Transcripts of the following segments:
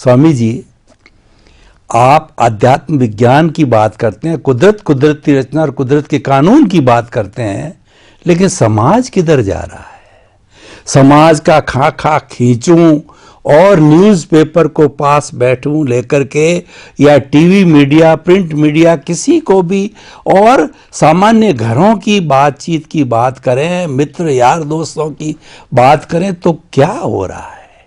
स्वामी जी, आप अध्यात्म विज्ञान की बात करते हैं, कुदरत की रचना और कुदरत के कानून की बात करते हैं, लेकिन समाज किधर जा रहा है? समाज का खा खा खींचूं और न्यूज़पेपर को पास बैठूं लेकर के, या टीवी मीडिया, प्रिंट मीडिया, किसी को भी, और सामान्य घरों की बातचीत की बात करें, मित्र यार दोस्तों की बात करें, तो क्या हो रहा है?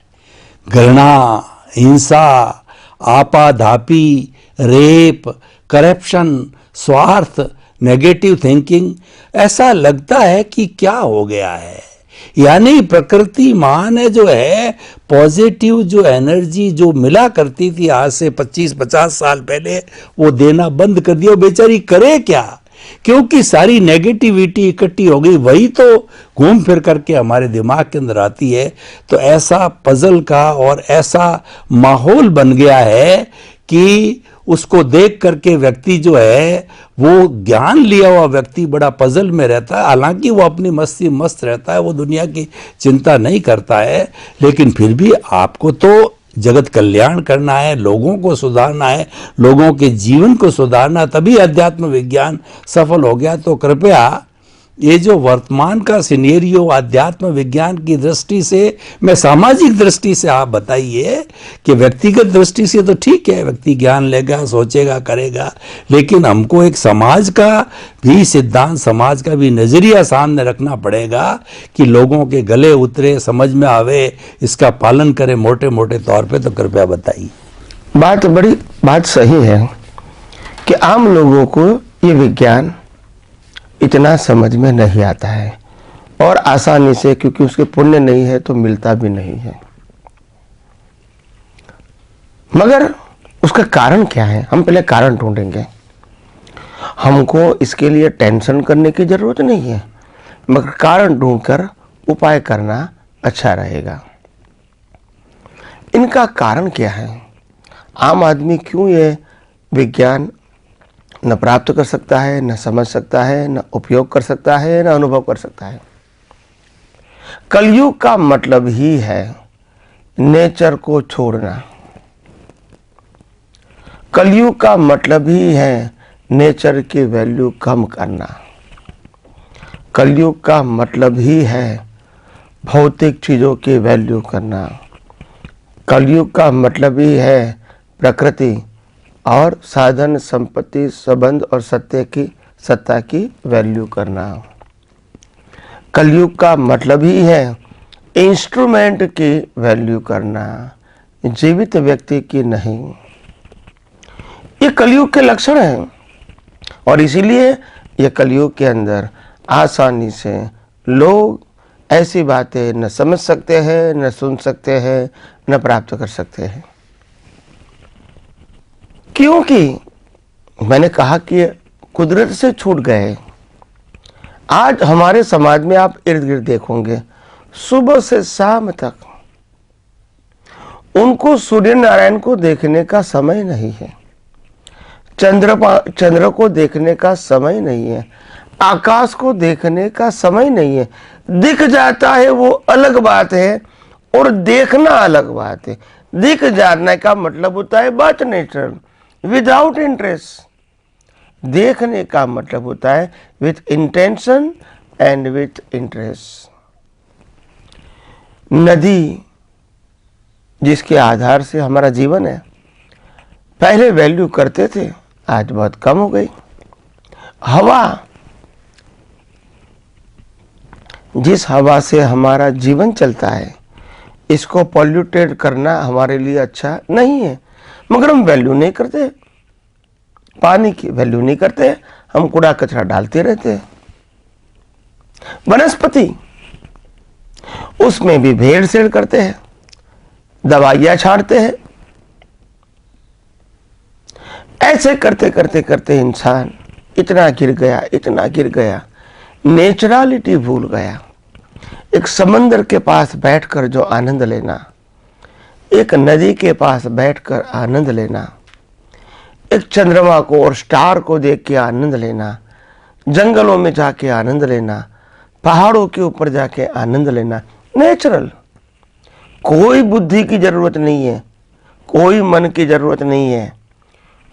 घृणा, हिंसा, आपाधापी, रेप, करप्शन, स्वार्थ, नेगेटिव थिंकिंग। ऐसा लगता है कि क्या हो गया है? यानी प्रकृति मां ने जो है पॉजिटिव जो एनर्जी जो मिला करती थी आज से 25-50 साल पहले, वो देना बंद कर दिया। बेचारी करे क्या? क्योंकि सारी नेगेटिविटी इकट्ठी हो गई, वही तो घूम फिर करके हमारे दिमाग के अंदर आती है। तो ऐसा पजल का और ऐसा माहौल बन गया है कि उसको देख करके व्यक्ति जो है, वो ज्ञान लिया हुआ व्यक्ति बड़ा पजल में रहता है। हालांकि वो अपनी मस्ती मस्त रहता है, वो दुनिया की चिंता नहीं करता है, लेकिन फिर भी आपको तो जगत कल्याण करना है, लोगों को सुधारना है, लोगों के जीवन को सुधारना, तभी अध्यात्म विज्ञान सफल हो गया। तो कृपया ये जो वर्तमान का सिनेरियो अध्यात्म विज्ञान की दृष्टि से, मैं सामाजिक दृष्टि से आप बताइए कि व्यक्तिगत दृष्टि से तो ठीक है, व्यक्ति ज्ञान लेगा, सोचेगा, करेगा, लेकिन हमको एक समाज का भी सिद्धांत, समाज का भी नजरिया सामने रखना पड़ेगा कि लोगों के गले उतरे, समझ में आवे, इसका पालन करें मोटे मोटे तौर पे। तो कृपया बताइए। बात सही है कि आम लोगों को ये विज्ञान इतना समझ में नहीं आता है, और आसानी से, क्योंकि उसके पुण्य नहीं है तो मिलता भी नहीं है। मगर उसका कारण क्या है? हम पहले कारण ढूंढेंगे। हमको इसके लिए टेंशन करने की जरूरत नहीं है, मगर कारण ढूंढकर उपाय करना अच्छा रहेगा। इनका कारण क्या है? आम आदमी क्यों ये विज्ञान न प्राप्त कर सकता है, न समझ सकता है, न उपयोग कर सकता है, न अनुभव कर सकता है? कलयुग का मतलब ही है नेचर को छोड़ना। कलयुग का मतलब ही है नेचर की वैल्यू कम करना। कलयुग का मतलब ही है भौतिक चीजों की वैल्यू करना। कलयुग का मतलब ही है प्रकृति और साधन, संपत्ति, संबंध और सत्ता की वैल्यू करना। कलयुग का मतलब ही है इंस्ट्रूमेंट की वैल्यू करना, जीवित व्यक्ति की नहीं। ये कलयुग के लक्षण हैं, और इसीलिए ये कलयुग के अंदर आसानी से लोग ऐसी बातें न समझ सकते हैं, न सुन सकते हैं, न प्राप्त कर सकते हैं। क्योंकि मैंने कहा कि कुदरत से छूट गए। आज हमारे समाज में आप इर्द गिर्द देखोगे, सुबह से शाम तक उनको सूर्य नारायण को देखने का समय नहीं है, चंद्र को देखने का समय नहीं है, आकाश को देखने का समय नहीं है। दिख जाता है वो अलग बात है, और देखना अलग बात है। दिख जाने का मतलब होता है बट नेचुरल, विदाउट इंटरेस्ट। देखने का मतलब होता है with intention and with interest. नदी जिसके आधार से हमारा जीवन है, पहले वैल्यू करते थे, आज बहुत कम हो गई। हवा, जिस हवा से हमारा जीवन चलता है, इसको पॉल्यूटेड करना हमारे लिए अच्छा नहीं है, मगर हम वैल्यू नहीं करते। पानी की वैल्यू नहीं करते, हम कूड़ा कचरा डालते रहते हैं। वनस्पति, उसमें भी भेड़ सेड़ करते हैं, दवाइयां छाड़ते हैं। ऐसे करते करते करते इंसान इतना गिर गया, नेचुरलिटी भूल गया। एक समंदर के पास बैठकर जो आनंद लेना, एक नदी के पास बैठकर आनंद लेना, एक चंद्रमा को और स्टार को देख के आनंद लेना, जंगलों में जाके आनंद लेना, पहाड़ों के ऊपर जाके आनंद लेना, नेचुरल। कोई बुद्धि की जरूरत नहीं है, कोई मन की जरूरत नहीं है,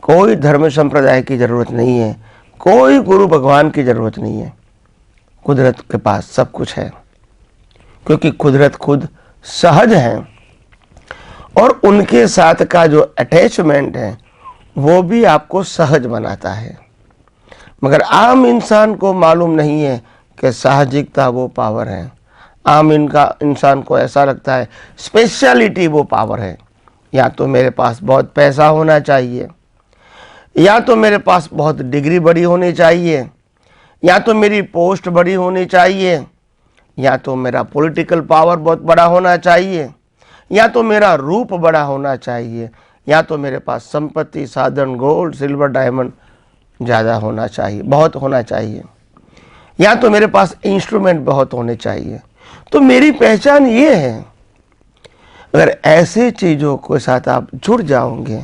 कोई धर्म संप्रदाय की जरूरत नहीं है, कोई गुरु भगवान की जरूरत नहीं है। कुदरत के पास सब कुछ है, क्योंकि कुदरत खुद सहज है और उनके साथ का जो अटैचमेंट है वो भी आपको सहज बनाता है। मगर आम इंसान को मालूम नहीं है कि साहजिकता वो पावर है। आम इंसान को ऐसा लगता है स्पेशलिटी वो पावर है। या तो मेरे पास बहुत पैसा होना चाहिए, या तो मेरे पास बहुत डिग्री बड़ी होनी चाहिए, या तो मेरी पोस्ट बड़ी होनी चाहिए, या तो मेरा पॉलिटिकल पावर बहुत बड़ा होना चाहिए, या तो मेरा रूप बड़ा होना चाहिए, या तो मेरे पास संपत्ति, साधन, गोल्ड, सिल्वर, डायमंड ज़्यादा होना चाहिए, बहुत होना चाहिए, या तो मेरे पास इंस्ट्रूमेंट बहुत होने चाहिए। तो मेरी पहचान ये है। अगर ऐसे चीज़ों के साथ आप जुड़ जाओगे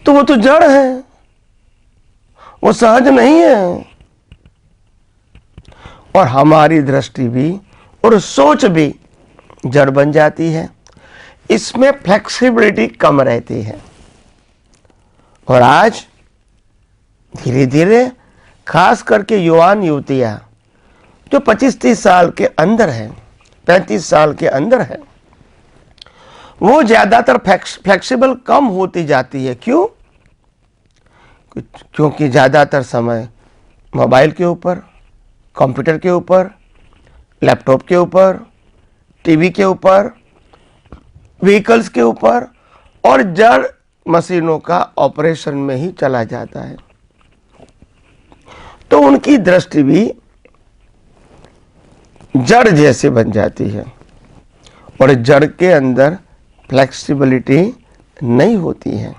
तो वो तो जड़ है, वो सहज नहीं है। और हमारी दृष्टि भी और सोच भी जड़ बन जाती है। इसमें फ्लेक्सिबिलिटी कम रहती है। और आज धीरे धीरे खास करके युवान युवतियां जो 25-30 साल के अंदर है, 35 साल के अंदर है, वो ज़्यादातर फ्लेक्सिबल कम होती जाती है। क्यों? क्योंकि ज़्यादातर समय मोबाइल के ऊपर, कंप्यूटर के ऊपर, लैपटॉप के ऊपर, टीवी के ऊपर, व्हीकल्स के ऊपर और जड़ मशीनों का ऑपरेशन में ही चला जाता है। तो उनकी दृष्टि भी जड़ जैसे बन जाती है और जड़ के अंदर फ्लेक्सिबिलिटी नहीं होती है।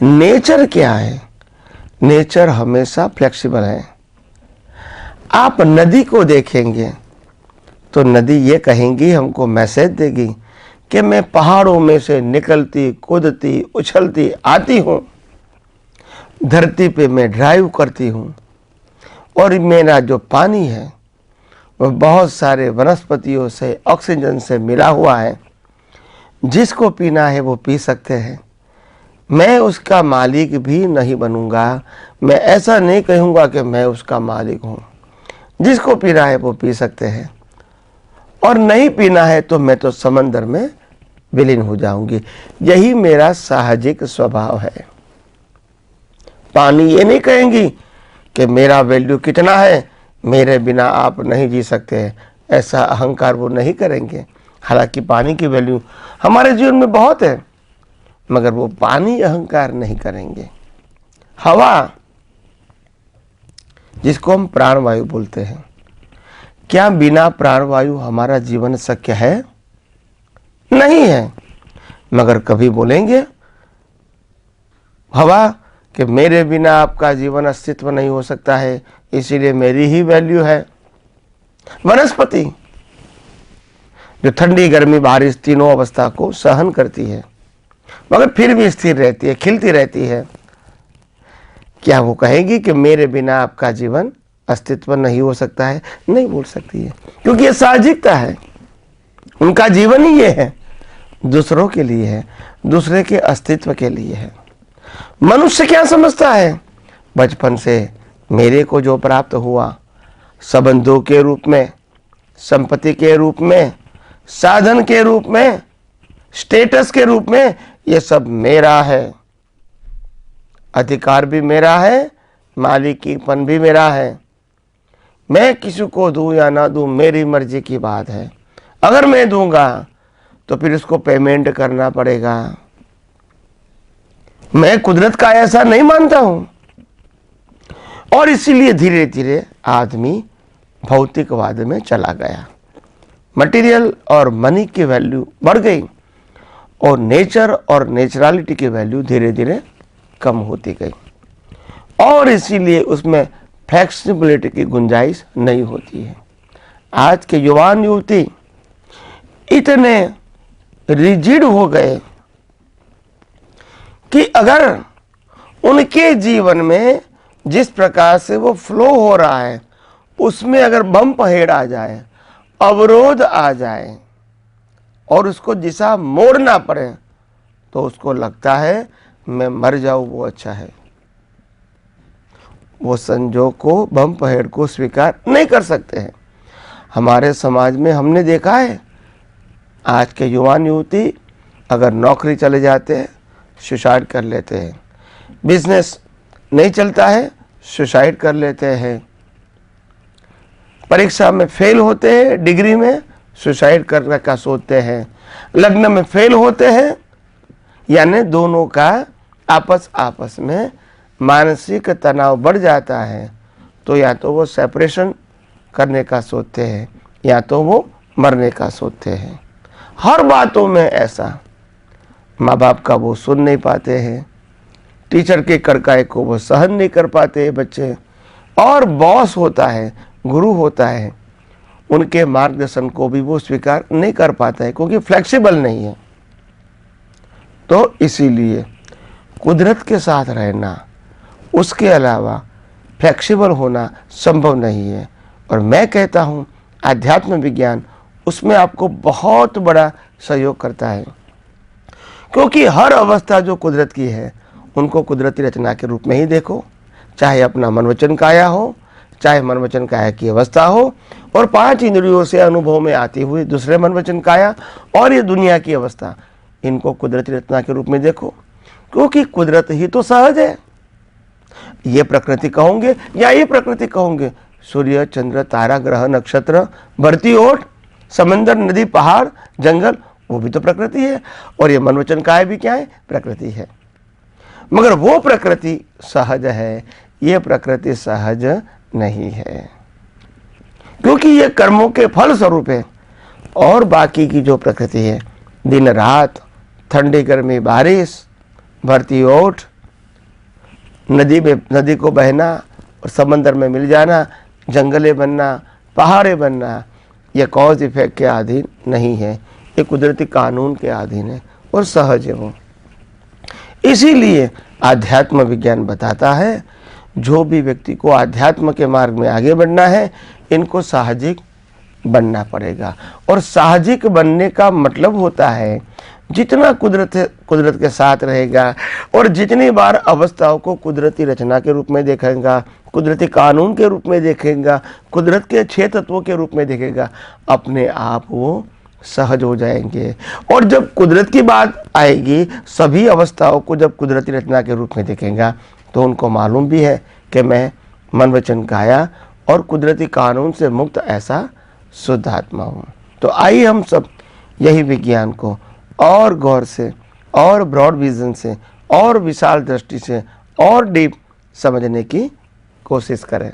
नेचर क्या है? नेचर हमेशा फ्लेक्सिबल है। आप नदी को देखेंगे तो नदी ये कहेंगी, हमको मैसेज देगी कि मैं पहाड़ों में से निकलती, कूदती, उछलती आती हूँ, धरती पे मैं ड्राइव करती हूँ और मेरा जो पानी है वह बहुत सारे वनस्पतियों से, ऑक्सीजन से मिला हुआ है। जिसको पीना है वो पी सकते हैं। मैं उसका मालिक भी नहीं बनूंगा। मैं ऐसा नहीं कहूँगा कि मैं उसका मालिक हूँ। जिसको पीना है वो पी सकते हैं और नहीं पीना है तो मैं तो समंदर में विलीन हो जाऊंगी। यही मेरा साहजिक स्वभाव है। पानी ये नहीं कहेंगी कि मेरा वैल्यू कितना है, मेरे बिना आप नहीं जी सकते। ऐसा अहंकार वो नहीं करेंगे। हालांकि पानी की वैल्यू हमारे जीवन में बहुत है, मगर वो पानी अहंकार नहीं करेंगे। हवा, जिसको हम प्राणवायु बोलते हैं, क्या बिना प्राणवायु हमारा जीवन शक्य है? नहीं है। मगर कभी बोलेंगे हवा कि मेरे बिना आपका जीवन अस्तित्व नहीं हो सकता है, इसीलिए मेरी ही वैल्यू है। वनस्पति जो ठंडी, गर्मी, बारिश तीनों अवस्था को सहन करती है मगर फिर भी स्थिर रहती है, खिलती रहती है, क्या वो कहेगी कि मेरे बिना आपका जीवन अस्तित्व नहीं हो सकता है? नहीं बोल सकती है, क्योंकि ये साहजिकता है। उनका जीवन ही ये है, दूसरों के लिए है, दूसरे के अस्तित्व के लिए है। मनुष्य क्या समझता है? बचपन से मेरे को जो प्राप्त हुआ, संबंधों के रूप में, संपत्ति के रूप में, साधन के रूप में, स्टेटस के रूप में, ये सब मेरा है। अधिकार भी मेरा है, मालिकीपन भी मेरा है। मैं किसी को दूं या ना दूं, मेरी मर्जी की बात है। अगर मैं दूंगा तो फिर उसको पेमेंट करना पड़ेगा। मैं कुदरत का ऐसा नहीं मानता हूं। और इसीलिए धीरे धीरे आदमी भौतिकवाद में चला गया। मटेरियल और मनी की वैल्यू बढ़ गई और नेचर और नेचुरलिटी की वैल्यू धीरे धीरे कम होती गई और इसीलिए उसमें फ्लेक्सिबिलिटी की गुंजाइश नहीं होती है। आज के युवान युवती इतने रिजिड हो गए कि अगर उनके जीवन में जिस प्रकार से वो फ्लो हो रहा है उसमें अगर बम्प हेड आ जाए, अवरोध आ जाए और उसको दिशा मोड़ना पड़े तो उसको लगता है मैं मर जाऊं वो अच्छा है। वो संजोग को, बम पहेड़ को स्वीकार नहीं कर सकते हैं। हमारे समाज में हमने देखा है, आज के युवान युवती अगर नौकरी चले जाते हैं सुसाइड कर लेते हैं, बिजनेस नहीं चलता है सुसाइड कर लेते हैं, परीक्षा में फेल होते हैं, डिग्री में सुसाइड करने का सोचते हैं, लग्न में फेल होते हैं, यानी दोनों का आपस में मानसिक तनाव बढ़ जाता है, तो या तो वो सेपरेशन करने का सोचते हैं या तो वो मरने का सोचते हैं। हर बातों में ऐसा, माँ बाप का वो सुन नहीं पाते हैं, टीचर के कड़काई को वो सहन नहीं कर पाते हैं बच्चे, और बॉस होता है, गुरु होता है, उनके मार्गदर्शन को भी वो स्वीकार नहीं कर पाता है क्योंकि फ्लेक्सिबल नहीं है। तो इसीलिए कुदरत के साथ रहना, उसके अलावा फ्लेक्सिबल होना संभव नहीं है। और मैं कहता हूँ आध्यात्म विज्ञान उसमें आपको बहुत बड़ा सहयोग करता है, क्योंकि हर अवस्था जो कुदरत की है उनको कुदरती रचना के रूप में ही देखो, चाहे अपना मन वचन काया हो, चाहे मन वचन काया की अवस्था हो, और 5 इंद्रियों से अनुभव में आती हुई दूसरे मन वचन काया और ये दुनिया की अवस्था, इनको कुदरती रचना के रूप में देखो, क्योंकि कुदरत ही तो सहज है। ये प्रकृति कहोगे या ये प्रकृति कहोगे, सूर्य चंद्र तारा ग्रह नक्षत्र बढ़ती ओट समंदर नदी पहाड़ जंगल, वो भी तो प्रकृति है, और ये मन वचन काया भी क्या है, प्रकृति है। मगर वो प्रकृति सहज है, ये प्रकृति सहज नहीं है, क्योंकि ये कर्मों के फल स्वरूप है। और बाकी की जो प्रकृति है, दिन रात, ठंडी गर्मी बारिश, भरती ओट, नदी को बहना और समंदर में मिल जाना, जंगलें बनना, पहाड़े बनना, यह कॉज इफेक्ट के अधीन नहीं है, ये कुदरती कानून के अधीन है और सहज है वो। इसीलिए आध्यात्म विज्ञान बताता है जो भी व्यक्ति को आध्यात्म के मार्ग में आगे बढ़ना है, इनको साहजिक बनना पड़ेगा। और साहजिक बनने का मतलब होता है जितना कुदरत के साथ रहेगा और जितनी बार अवस्थाओं को कुदरती रचना के रूप में देखेगा, कुदरती कानून के रूप में देखेगा, कुदरत के 6 तत्वों के रूप में देखेगा, अपने आप वो सहज हो जाएंगे। और जब कुदरत की बात आएगी, सभी अवस्थाओं को जब कुदरती रचना के रूप में देखेगा, तो उनको मालूम भी है कि मैं मन वचन काया और कुदरती कानून से मुक्त ऐसा शुद्ध आत्मा हूँ। तो आइए हम सब यही विज्ञान को और गौर से और ब्रॉड विजन से और विशाल दृष्टि से और डीप समझने की कोशिश करें।